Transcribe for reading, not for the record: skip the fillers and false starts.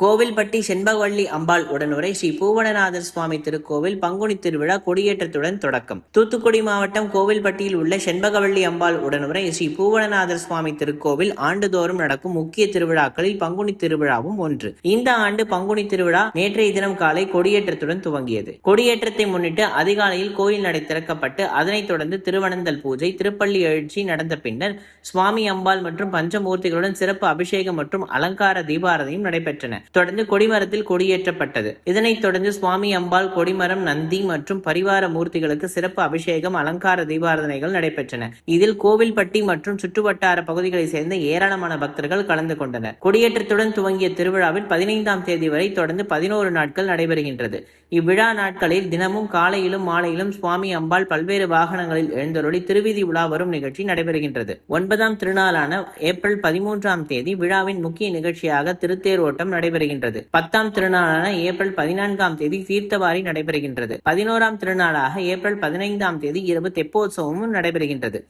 கோவில்பட்டி செண்பகவல்லி அம்பாள் உடனுரை ஸ்ரீ பூவனநாதர் சுவாமி திருக்கோவில் பங்குனி திருவிழா கொடியேற்றத்துடன் தொடக்கம். தூத்துக்குடி மாவட்டம் கோவில்பட்டியில் உள்ள செண்பகவல்லி அம்பாள் உடனுரை ஸ்ரீ பூவனநாதர் சுவாமி திருக்கோவில் ஆண்டுதோறும் நடக்கும் முக்கிய திருவிழாக்களில் பங்குனி திருவிழாவும் ஒன்று. இந்த ஆண்டு பங்குனி திருவிழா நேற்றைய தினம் காலை கொடியேற்றத்துடன் துவங்கியது. கொடியேற்றத்தை முன்னிட்டு அதிகாலையில் கோயில் நடை திறக்கப்பட்டு அதனைத் தொடர்ந்து திருவனந்தல் பூஜை, திருப்பள்ளி எழுச்சி நடந்த பின்னர் சுவாமி அம்பாள் மற்றும் பஞ்சமூர்த்திகளுடன் சிறப்பு அபிஷேகம் மற்றும் அலங்கார தீபாரதியும் நடைபெற்றன. தொடர்ந்து கொடிமரத்தில் கொடியேற்றப்பட்டது. இதனைத் தொடர்ந்து சுவாமி அம்பாள், கொடிமரம், நந்தி மற்றும் பரிவார மூர்த்திகளுக்கு சிறப்பு அபிஷேகம், அலங்கார தீபாரதனைகள் நடைபெற்றன. இதில் கோவில்பட்டி மற்றும் சுற்றுவட்டார பகுதிகளை சேர்ந்த ஏராளமான பக்தர்கள் கலந்து கொண்டனர். கொடியேற்றத்துடன் துவங்கிய திருவிழாவில் 15ஆம் தேதி வரை தொடர்ந்து 11 நாட்கள் நடைபெறுகின்றது. இவ்விழா நாட்களில் தினமும் காலையிலும் மாலையிலும் சுவாமி அம்பாள் பல்வேறு வாகனங்களில் எழுந்தருளி திருவீதி உலா வரும் நிகழ்ச்சி நடைபெறுகின்றது. 9ஆம் திருநாளான ஏப்ரல் 13ஆம் தேதி விழாவின் முக்கிய நிகழ்ச்சியாக திருத்தேர் ஓட்டம் நடைபெறுகின்றது. 10ஆம் திருநாளான ஏப்ரல் 14ஆம் தேதி தீர்த்தவாரி நடைபெறுகின்றது. 11ஆம் திருநாளாக ஏப்ரல் 15ஆம் தேதி இரவு தெப்போற்சவமும் நடைபெறுகின்றது.